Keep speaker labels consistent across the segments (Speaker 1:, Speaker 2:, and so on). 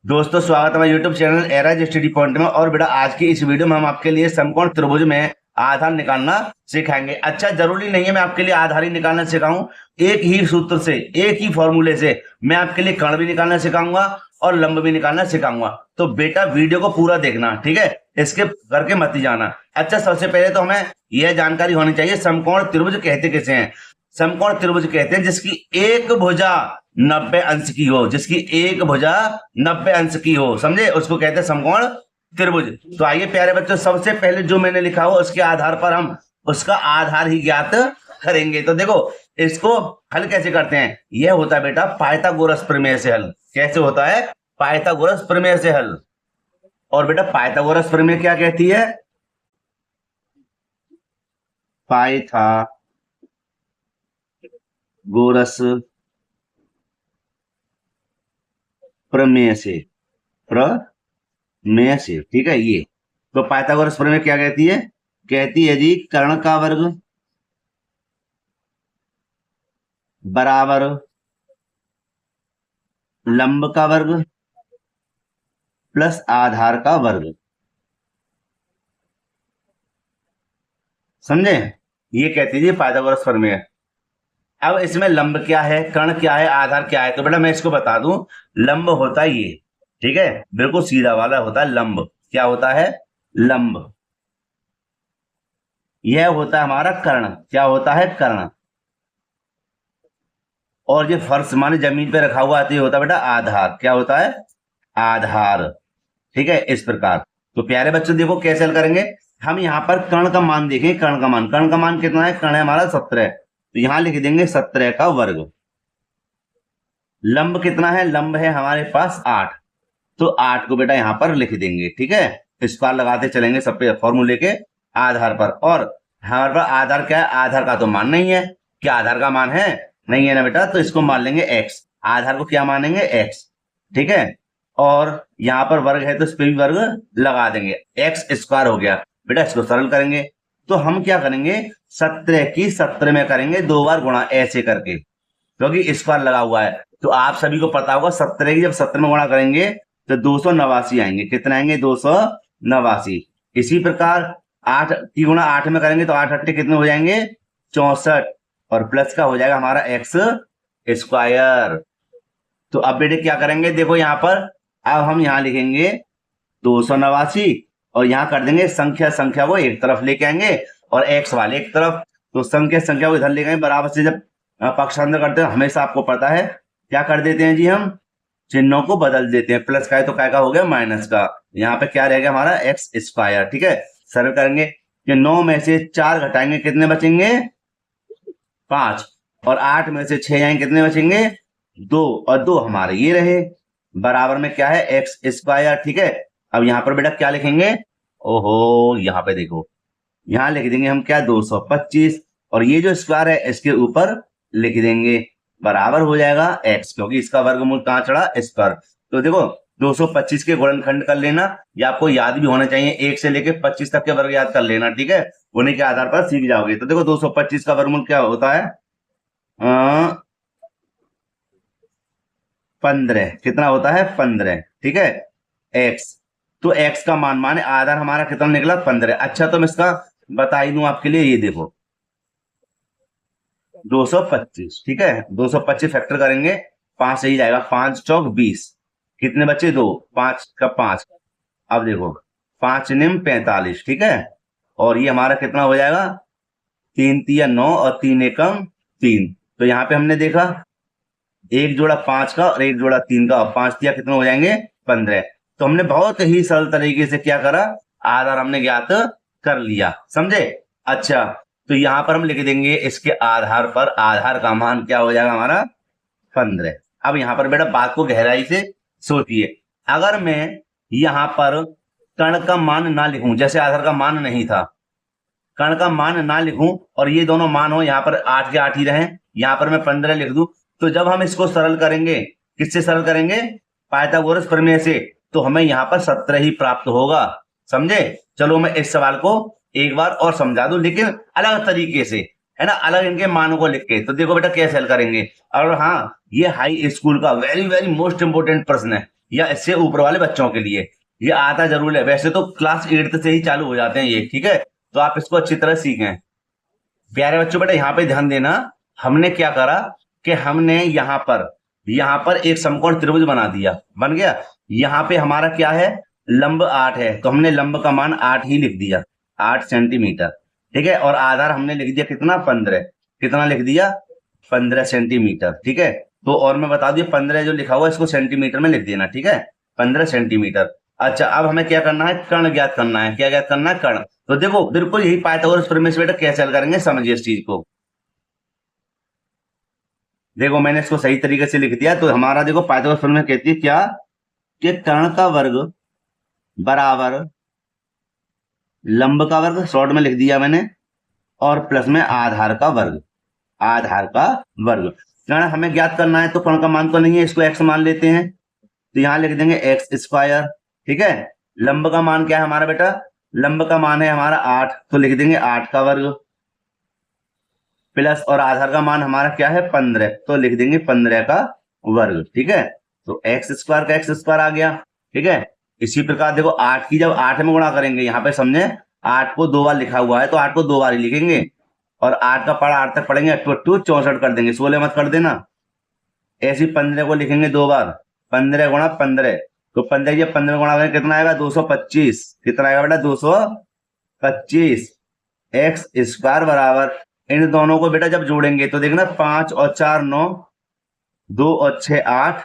Speaker 1: दोस्तों स्वागत है हमारे YouTube channel eras study point में। और बेटा आज की इस वीडियो में हम आपके लिए समकोण त्रिभुज में आधार निकालना सिखाएंगे। अच्छा, जरूरी नहीं है मैं आपके लिए आधार ही निकालना सिखाऊं, एक ही सूत्र से एक ही फॉर्मूले से मैं आपके लिए कर्ण भी निकालना सिखाऊंगा और लंब भी निकालना सिखाऊंगा। तो बेटा वीडियो को पूरा देखना, ठीक है, इसके करके मत ही जाना। अच्छा, सबसे पहले तो हमें यह जानकारी होनी चाहिए समकोण त्रिभुज कहते किसे हैं। समकोण त्रिभुज कहते हैं जिसकी एक भुजा 90 अंश की हो, जिसकी एक भुजा 90 अंश की हो, समझे, उसको कहते हैं समकोण त्रिभुज। तो आइए प्यारे बच्चों, सबसे पहले जो मैंने लिखा हो उसके आधार पर हम उसका आधार ही ज्ञात करेंगे। तो देखो इसको हल कैसे करते हैं। यह होता है बेटा पाइथागोरस प्रमेय से हल। कैसे होता है? पाइथागोरस प्रमेय से हल। और बेटा पाइथागोरस प्रमेय क्या कहती है? पाइथागोरस प्रमेय से, प्रमेय से, ठीक है। ये तो पाइथागोरस प्रमेय क्या कहती है? कहती है जी कर्ण का वर्ग बराबर लंब का वर्ग प्लस आधार का वर्ग। समझे? ये कहती है जी पाइथागोरस प्रमेय। अब इसमें लंब क्या है, कर्ण क्या है, आधार क्या है? तो बेटा मैं इसको बता दूं, लंब होता है ये, ठीक है, बिल्कुल सीधा वाला होता है लंब। क्या होता है? लंब। यह होता है हमारा कर्ण। क्या होता है? कर्ण। और ये फर्श माने जमीन पे रखा हुआ आती होता है बेटा आधार। क्या होता है? आधार। ठीक है, इस प्रकार। तो प्यारे बच्चों देखो कैसे हल करेंगे। हम यहाँ पर कर्ण का मान देखें। कर्ण का मान कितना है? कर्ण है हमारा 17, तो यहां लिख देंगे 17 का वर्ग। लंब कितना है? लंब है हमारे पास 8, तो 8 को बेटा यहां पर लिख देंगे, ठीक है। स्क्वायर लगाते चलेंगे सब पे फॉर्मूले के आधार पर। और हमारे पास आधार क्या है? आधार का तो मान नहीं है। क्या आधार का मान है? नहीं है ना बेटा, तो इसको मान लेंगे x। आधार को क्या मानेंगे? x, ठीक है। और यहां पर वर्ग है तो इस पे भी वर्ग लगा देंगे, x स्क्वायर हो गया। बेटा इसको सरल करेंगे तो हम क्या करेंगे, 17 की 17 में करेंगे 2 बार गुणा, ऐसे करके, क्योंकि स्क्वायर लगा हुआ है। तो आप सभी को पता होगा 17 की जब 17 में गुणा करेंगे तो 289 आएंगे। कितना आएंगे? 289। इसी प्रकार 8 की गुणा 8 में करेंगे तो 8 8 कितने हो जाएंगे? 64। और प्लस का हो जाएगा हमारा एक्स स्क्वायर। तो अब बेटे क्या करेंगे, देखो यहां पर अब हम यहां लिखेंगे 289 और यहां कर देंगे संख्या को एक तरफ लेके आएंगे और एक्स वाले एक तरफ। तो संख्या को इधर ले गए बराबर से। जब पक्षांतर करते हैं हमेशा आपको पता है क्या कर देते हैं जी, हम चिन्हों को बदल देते हैं। प्लस का है तो क्या का हो गया? माइनस का। यहाँ पे क्या रहेगा हमारा? एक्स स्क्वायर, ठीक है। सरल करेंगे कि 9 में से 4 घटाएंगे, कितने बचेंगे? 5। और 8 में से 6 जाएंगे, कितने बचेंगे? 2। और 2 हमारे ये रहे, बराबर में क्या है? एक्स स्क्वायर, ठीक है। अब यहाँ पर बेटा क्या लिखेंगे? ओहो, यहाँ पे देखो, यहां लिख देंगे हम क्या? 225। और ये जो स्क्वायर है इसके ऊपर लिख देंगे, बराबर हो जाएगा x, क्योंकि इसका वर्गमूल कहां चढ़ा? इस पर। तो देखो 225 के गुणनखंड कर लेना, ये आपको याद भी होना चाहिए। 1 से लेके 25 तक के वर्ग याद कर लेना, ठीक है, उन्हीं के आधार पर सीख जाओगे। तो देखो 225 का वर्गमूल क्या होता है? 15। कितना होता है? 15, ठीक है, x। तो x का मान माने आधार हमारा कितना निकला? 15। अच्छा, तो मैं इसका बता ही दूं आपके लिए, ये देखो 225, ठीक है। 225 फैक्टर करेंगे, 5 से ही जाएगा, 5 चौक 20। कितने बच्चे? 2। 5 का 5। अब देखो 5 निम 45, ठीक है। और ये हमारा कितना हो जाएगा? 3 तिया 9 और 3 एकम 3। तो यहाँ पे हमने देखा एक जोड़ा 5 का और एक जोड़ा 3 का, और 5 तिया कितने हो जाएंगे? 15। तो हमने बहुत ही सरल तरीके से क्या करा? आधार हमने ज्ञात कर लिया, समझे। अच्छा, तो यहां पर हम लिख देंगे इसके आधार पर आधार का मान क्या हो जाएगा हमारा? 15। अब यहां पर बेटा बात को गहराई से सोचिए। अगर मैं यहां पर कर्ण का मान ना लिखूं, जैसे आधार का मान नहीं था, कर्ण का मान ना लिखूं और ये दोनों मान हो यहाँ पर 8 के 8 ही रहे, यहां पर मैं 15 लिख दूं, तो जब हम इसको सरल करेंगे, किससे सरल करेंगे? पाइथागोरस प्रमेय से, तो हमें यहाँ पर 17 ही प्राप्त होगा, समझे। चलो मैं इस सवाल को एक बार और समझा दूं, लेकिन अलग तरीके से, है ना, अलग इनके मानों को लिख के। तो देखो बेटा कैसे हल करेंगे। और हाँ, ये हाई स्कूल का वेरी वेरी मोस्ट इंपोर्टेंट प्रश्न है, या इससे ऊपर वाले बच्चों के लिए ये आता जरूर है। वैसे तो क्लास 8 से ही चालू हो जाते हैं ये, ठीक है, तो आप इसको अच्छी तरह सीखें। प्यारे बच्चों बेटा यहाँ पे ध्यान देना, हमने क्या करा कि हमने यहाँ पर एक समकोण त्रिभुज बना दिया, बन गया। यहाँ पे हमारा क्या है, लंब 8 है, तो हमने लंब का मान 8 ही लिख दिया, 8 सेंटीमीटर, ठीक है। और आधार हमने लिख दिया कितना, 15, कितना लिख दिया, 15 सेंटीमीटर, ठीक है। तो और मैं बता दूं 15 जो लिखा हुआ है इसको सेंटीमीटर में लिख देना, ठीक है, 15 सेंटीमीटर। अच्छा, अब हमें क्या करना है, कर्ण ज्ञात करना है। क्या ज्ञात करना है, कर्ण। तो देखो बिल्कुल यही पाइथागोरस प्रमेय से बेटा कैसे हल करेंगे, समझिए इस चीज को। देखो मैंने इसको सही तरीके से लिख दिया। तो हमारा देखो पाइथागोरस प्रमेय कहती है क्या, कि कर्ण का वर्ग बराबर लंब का वर्ग, शॉर्ट में लिख दिया मैंने, और प्लस में आधार का वर्ग, आधार का वर्ग। कर्ण हमें ज्ञात करना है, तो कर्ण का मान तो नहीं है, इसको एक्स मान लेते हैं, तो यहां लिख देंगे एक्स स्क्वायर, ठीक है। लंब का मान क्या है हमारा बेटा, लंब का मान है हमारा 8, तो लिख देंगे 8 का वर्ग, प्लस और आधार का मान हमारा क्या है 15, तो लिख देंगे 15 का वर्ग, ठीक है। तो एक्स स्क्वायर का एक्स स्क्वायर आ गया, ठीक है। इसी प्रकार देखो 8 की जब 8 में गुणा करेंगे, यहाँ पे समझे 8 को 2 बार लिखा हुआ है, तो 8 को 2 बार ही लिखेंगे, और 8 का पढ़ा 8 तक पढ़ेंगे, 2 64 कर देंगे, 16 मत कर देना। ऐसे 15 को लिखेंगे 2 बार, 15 गुणा 15, तो 15 या 15 गुणा करेंगे कितना आएगा, 225, कितना आएगा बेटा 225 एक्स स्क्वायर बराबर, इन दोनों को बेटा जब जोड़ेंगे तो देखना 5 और 4 9, 2 और 6 8,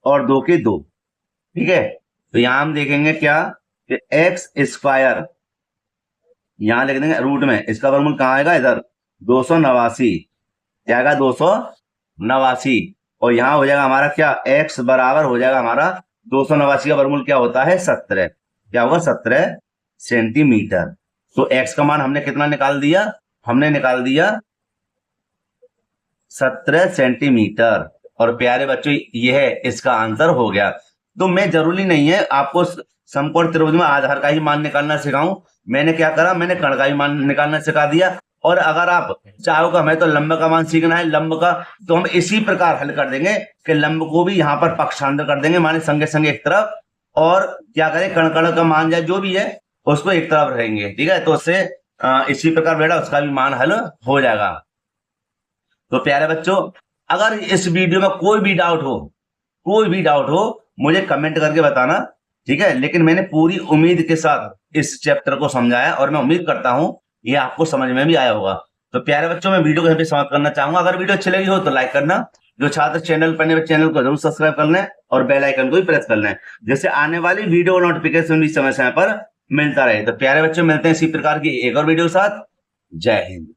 Speaker 1: और 2 के 2, ठीक है। तो यहां हम देखेंगे क्या, कि एक्स स्क्वायर यहां लिख देंगे रूट में, इसका वर्गमूल कहां आएगा, इधर 289, क्या आएगा 289, और यहां हो जाएगा हमारा क्या, एक्स बराबर हो जाएगा हमारा 289 का वर्गमूल क्या होता है 17, क्या होगा 17 सेंटीमीटर। तो एक्स का मान हमने कितना निकाल दिया, हमने निकाल दिया 17 सेंटीमीटर। और प्यारे बच्चों यह इसका आंसर हो गया। तो मैं जरूरी नहीं है आपको समकोण त्रिभुज में आधार का ही मान निकालना सिखाऊं, मैंने क्या करा, मैंने कर्ण का ही मान निकालना सिखा दिया। और अगर आप चाहो कि हमें तो लंब का मान सीखना है, लंब का, तो हम इसी प्रकार हल कर देंगे कि लंब को भी यहाँ पर पक्षांतर कर देंगे, माने संगे संगे एक तरफ, और क्या करें, कर्ण का मान जाए जो भी है उसको एक तरफ रहेंगे, ठीक है। तो उससे इसी प्रकार बेटा उसका भी मान हल हो जाएगा। तो प्यारे बच्चों अगर इस वीडियो में कोई भी डाउट हो मुझे कमेंट करके बताना, ठीक है। लेकिन मैंने पूरी उम्मीद के साथ इस चैप्टर को समझाया, और मैं उम्मीद करता हूं ये आपको समझ में भी आया होगा। तो प्यारे बच्चों मैं वीडियो को यहीं पे समाप्त करना चाहूंगा। अगर वीडियो अच्छी लगी हो तो लाइक करना, जो छात्र चैनल पर नए चैनल को जरूर सब्सक्राइब कर लें, और बेल आइकन को भी प्रेस कर लें, जिससे आने वाली वीडियो नोटिफिकेशन भी समय समय पर मिलता रहे। तो प्यारे बच्चों मिलते हैं इसी प्रकार की एक और वीडियो के साथ। जय हिंद।